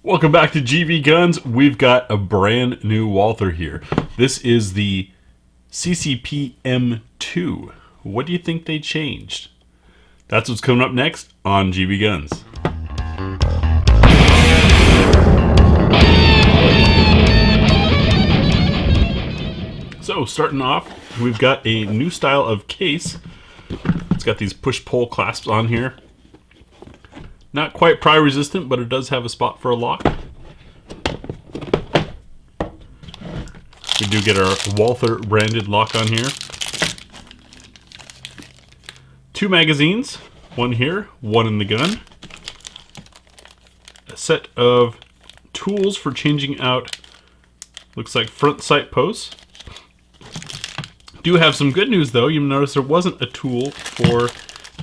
Welcome back to GBGuns. We've got a brand new Walther here. This is the CCP M2. What do you think they changed? That's what's coming up next on GBGuns. So starting off, we've got a new style of case. It's got these push-pull clasps on here. Not quite pry resistant, but it does have a spot for a lock. We do get our Walther branded lock on here. 2 magazines, one here, one in the gun. A set of tools for changing out, looks like front sight posts. Do have some good news though. You notice there wasn't a tool for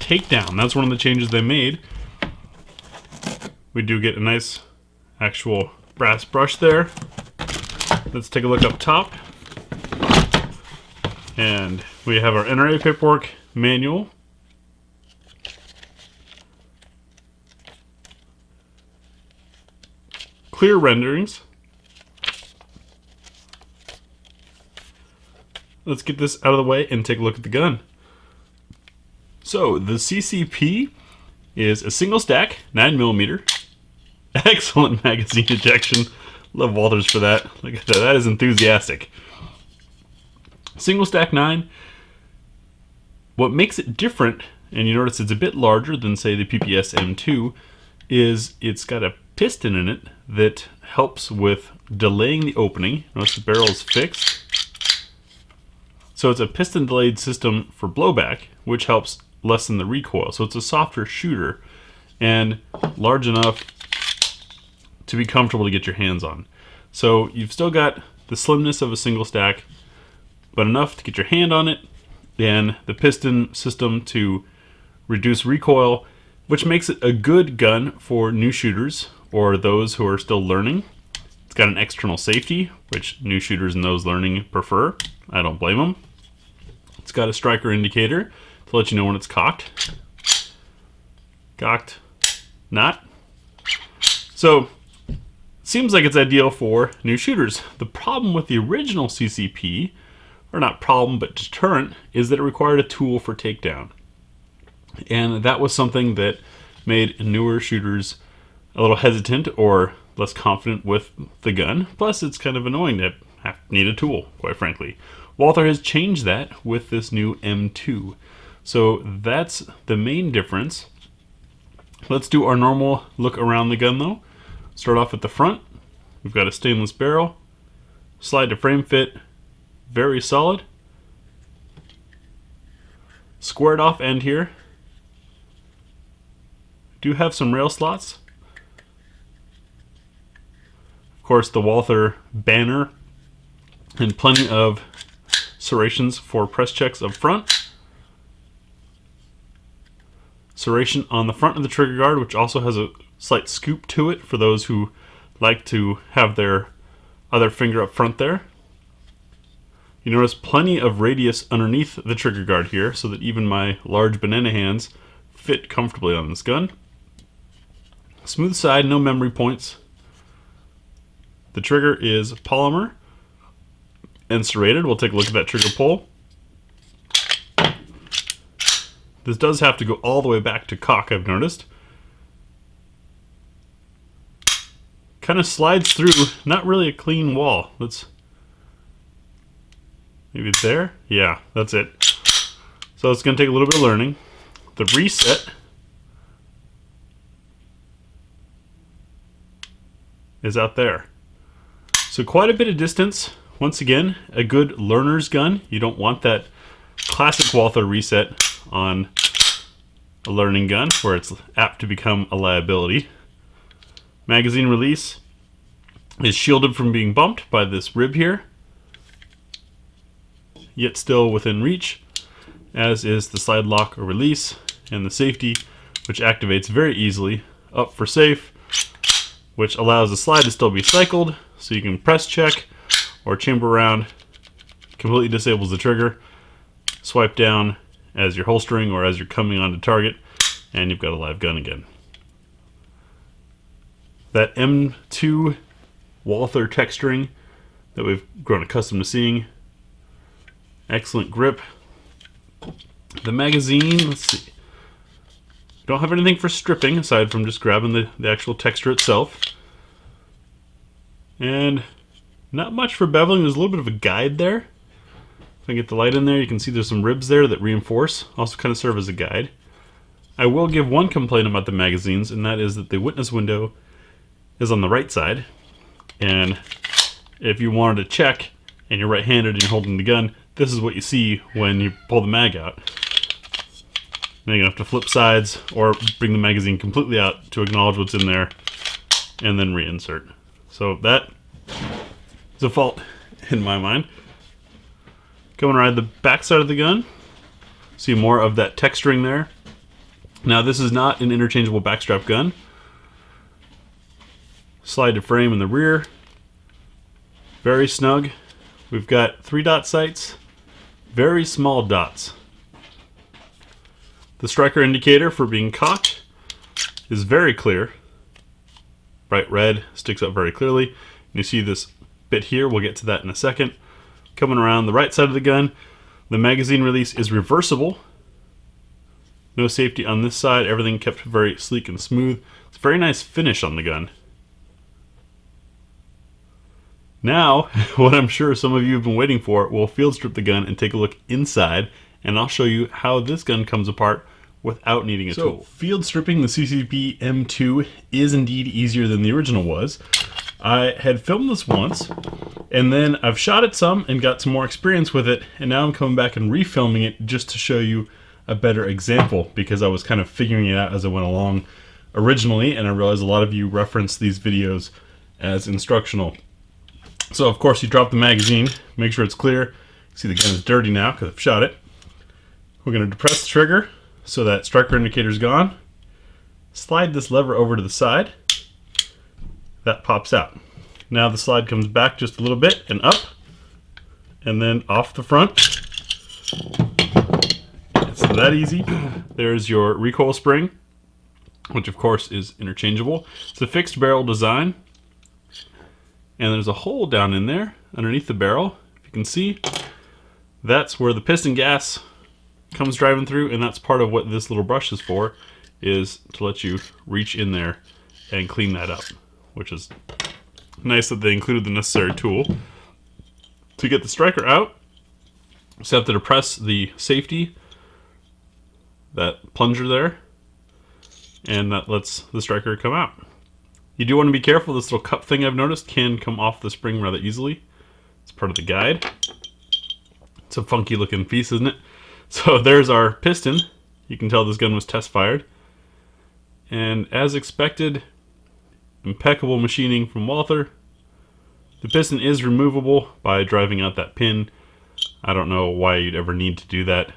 takedown. That's one of the changes they made. We do get a nice actual brass brush there. Let's take a look up top. And we have our NRA paperwork manual. Clear renderings. Let's get this out of the way and take a look at the gun. So the CCP is a single stack, 9mm. Excellent magazine ejection. Love Walthers for that. Look at that. That is enthusiastic. Single stack 9. What makes it different, and you notice it's a bit larger than say the PPS M2, is it's got a piston in it that helps with delaying the opening. Notice the barrel is fixed. So it's a piston delayed system for blowback, which helps lessen the recoil. So it's a softer shooter and large enough to be comfortable to get your hands on. So you've still got the slimness of a single stack, but enough to get your hand on it, and the piston system to reduce recoil, which makes it a good gun for new shooters or those who are still learning. It's got an external safety, which new shooters and those learning prefer. I don't blame them. It's got a striker indicator to let you know when it's cocked. Cocked, not. So seems like it's ideal for new shooters. The problem with the original CCP, or not problem, but deterrent, is that it required a tool for takedown. And that was something that made newer shooters a little hesitant or less confident with the gun. Plus, it's kind of annoying to need a tool, quite frankly. Walther has changed that with this new M2. So that's the main difference. Let's do our normal look around the gun though. Start off at the front. We've got a stainless barrel, slide to frame fit, very solid. Squared off end here. Do have some rail slots. Of course, the Walther banner and plenty of serrations for press checks up front. Serration on the front of the trigger guard, which also has a slight scoop to it for those who like to have their other finger up front there. You notice plenty of radius underneath the trigger guard here so that even my large banana hands fit comfortably on this gun. Smooth side, no memory points. The trigger is polymer and serrated. We'll take a look at that trigger pull. This does have to go all the way back to cock, I've noticed. Kind of slides through, not really a clean wall. Let's, maybe it's there? Yeah, that's it. So it's going to take a little bit of learning. The reset is out there. So quite a bit of distance. Once again, a good learner's gun. You don't want that classic Walther reset on a learning gun where it's apt to become a liability. Magazine release is shielded from being bumped by this rib here, yet still within reach, as is the slide lock or release and the safety, which activates very easily. Up for safe, which allows the slide to still be cycled, so you can press check or chamber around. Completely disables the trigger. Swipe down as you're holstering or as you're coming onto target, and you've got a live gun again. That M2 Walther texturing that we've grown accustomed to seeing. Excellent grip. The magazine, let's see. Don't have anything for stripping aside from just grabbing the actual texture itself. And not much for beveling. There's a little bit of a guide there. If I get the light in there, you can see there's some ribs there that reinforce, also kind of serve as a guide. I will give one complaint about the magazines, and that is that the witness window is on the right side. And if you wanted to check and you're right-handed and you're holding the gun, this is what you see when you pull the mag out. Then you're going to have to flip sides or bring the magazine completely out to acknowledge what's in there and then reinsert. So that is a fault in my mind. Going around the back side of the gun, see more of that texturing there. Now this is not an interchangeable backstrap gun. Slide to frame in the rear. Very snug. We've got 3-dot sights, very small dots. The striker indicator for being cocked is very clear. Bright red, sticks up very clearly. And you see this bit here, we'll get to that in a second. Coming around the right side of the gun, the magazine release is reversible. No safety on this side, everything kept very sleek and smooth. It's a very nice finish on the gun. Now, what I'm sure some of you have been waiting for, we'll field strip the gun and take a look inside, and I'll show you how this gun comes apart without needing a tool. Field stripping the CCP M2 is indeed easier than the original was. I had filmed this once, and then I've shot it some and got some more experience with it, and now I'm coming back and refilming it just to show you a better example, because I was kind of figuring it out as I went along originally, and I realized a lot of you reference these videos as instructional. So of course you drop the magazine, make sure it's clear. See the gun is dirty now because I've shot it. We're going to depress the trigger so that striker indicator is gone. Slide this lever over to the side. That pops out. Now the slide comes back just a little bit and up, and then off the front. It's that easy. There's your recoil spring, which of course is interchangeable. It's a fixed barrel design. And there's a hole down in there underneath the barrel. If you can see, that's where the piston gas comes driving through, and that's part of what this little brush is for, is to let you reach in there and clean that up, which is nice that they included the necessary tool. To get the striker out, you just have to depress the safety, that plunger there, and that lets the striker come out. You do want to be careful. This little cup thing I've noticed can come off the spring rather easily. It's part of the guide. It's a funky looking piece, isn't it? So there's our piston. You can tell this gun was test fired. And as expected, impeccable machining from Walther. The piston is removable by driving out that pin. I don't know why you'd ever need to do that.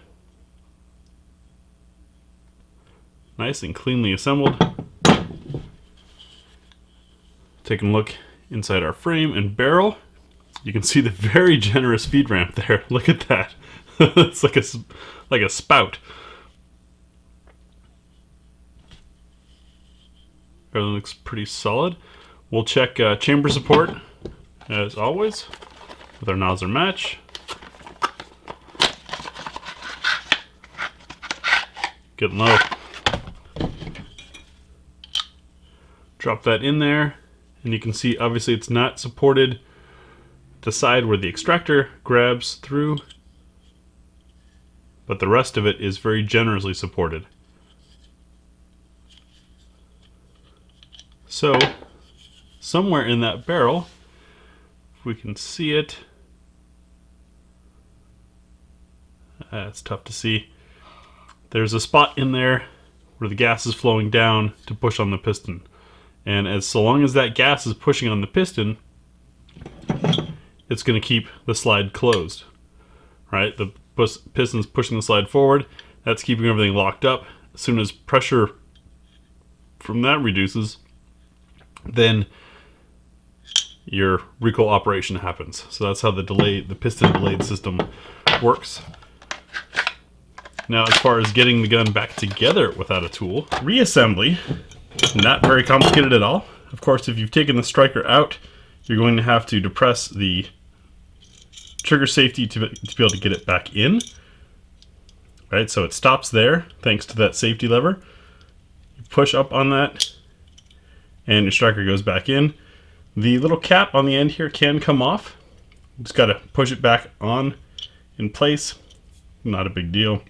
Nice and cleanly assembled. Taking a look inside our frame and barrel, you can see the very generous feed ramp there. Look at that. It's like a spout. Everything looks pretty solid. We'll check chamber support as always with our nozzler match. Getting low. Drop that in there. And you can see, obviously, it's not supported the side where the extractor grabs through, but the rest of it is very generously supported. So, somewhere in that barrel, if we can see it, it's tough to see. There's a spot in there where the gas is flowing down to push on the piston. And so long as that gas is pushing on the piston, it's going to keep the slide closed, right? The piston's pushing the slide forward. That's keeping everything locked up. As soon as pressure from that reduces, then your recoil operation happens. So that's how the piston delayed system works. Now, as far as getting the gun back together without a tool, reassembly, not very complicated at all. of course, if you've taken the striker out, you're going to have to depress the trigger safety to be able to get it back in. Right, so it stops there thanks to that safety lever. You push up on that, and your striker goes back in. The little cap on the end here can come off. Just got to push it back on in place. Not a big deal.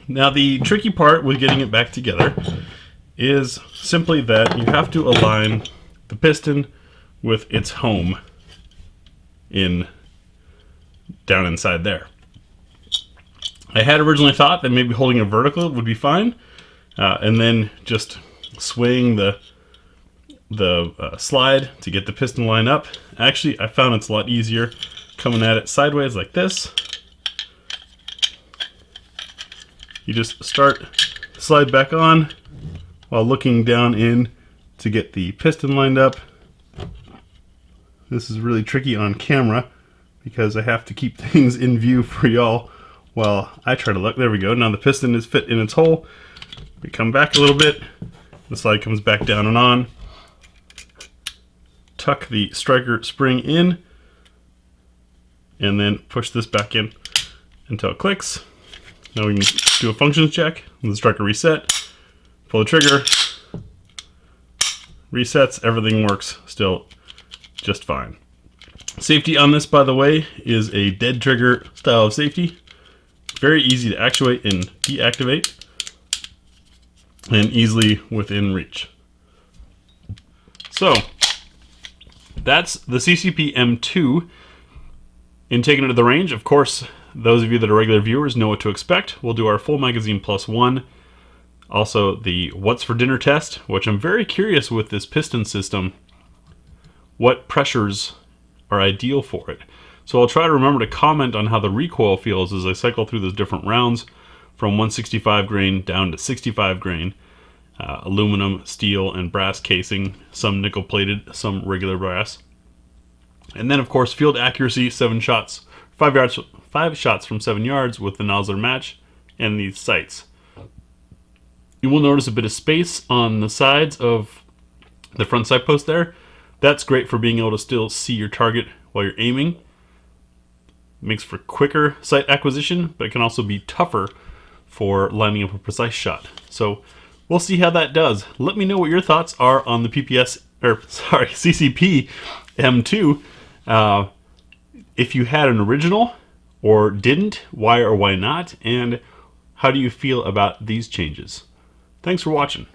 Now the tricky part with getting it back together is simply that you have to align the piston with its home down inside there. I had originally thought that maybe holding it vertical would be fine, and then just swaying the slide to get the piston line up. Actually, I found it's a lot easier coming at it sideways like this. You just slide back on while looking down in to get the piston lined up. This is really tricky on camera because I have to keep things in view for y'all while I try to look. There we go. Now the piston is fit in its hole. We come back a little bit. The slide comes back down and on. Tuck the striker spring in and then push this back in until it clicks. Now we can do a functions check. The striker reset, pull the trigger, resets, everything works still just fine. Safety on this, by the way, is a dead trigger style of safety. Very easy to actuate and deactivate, and easily within reach. So, that's the CCP M2. In taking it to the range, of course, those of you that are regular viewers know what to expect. We'll do our full magazine plus one. Also, the What's for Dinner test, which I'm very curious with this piston system, what pressures are ideal for it. So I'll try to remember to comment on how the recoil feels as I cycle through those different rounds from 165 grain down to 65 grain. Aluminum, steel, and brass casing, some nickel plated, some regular brass. And then of course field accuracy, 5 shots from 7 yards with the nozzler match and these sights. You will notice a bit of space on the sides of the front sight post there. That's great for being able to still see your target while you're aiming. Makes for quicker sight acquisition, but it can also be tougher for lining up a precise shot. So we'll see how that does. Let me know what your thoughts are on the CCP M2. If you had an original or didn't, why or why not, and how do you feel about these changes? Thanks for watching.